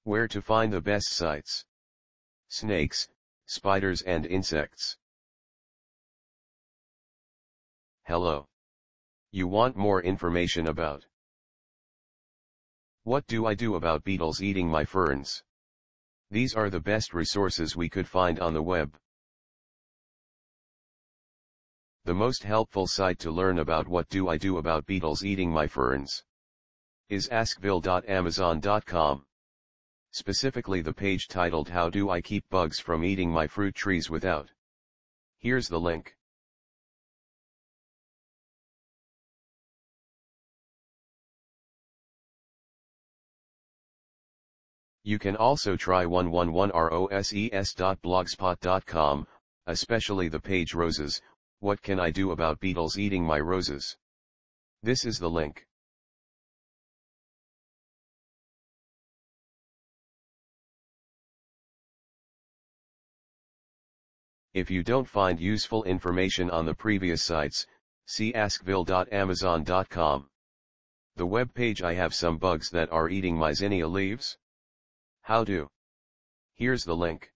Where to find the best sites. Snakes, spiders and insects. Hello. You want more information about? What do I do about beetles eating my ferns? These are the best resources we could find on the web. The most helpful site to learn about what do I do about beetles eating my ferns is askbill.amazon.com. Specifically the page titled How Do I Keep Bugs from Eating My Fruit Trees Without. Here's the link. You can also try 111roses.blogspot.com, especially the page Roses, What Can I Do About Beetles Eating My Roses? This is the link. If you don't find useful information on the previous sites, see askbill.amazon.com. The web page I have some bugs that are eating my zinnia leaves. How do? Here's the link.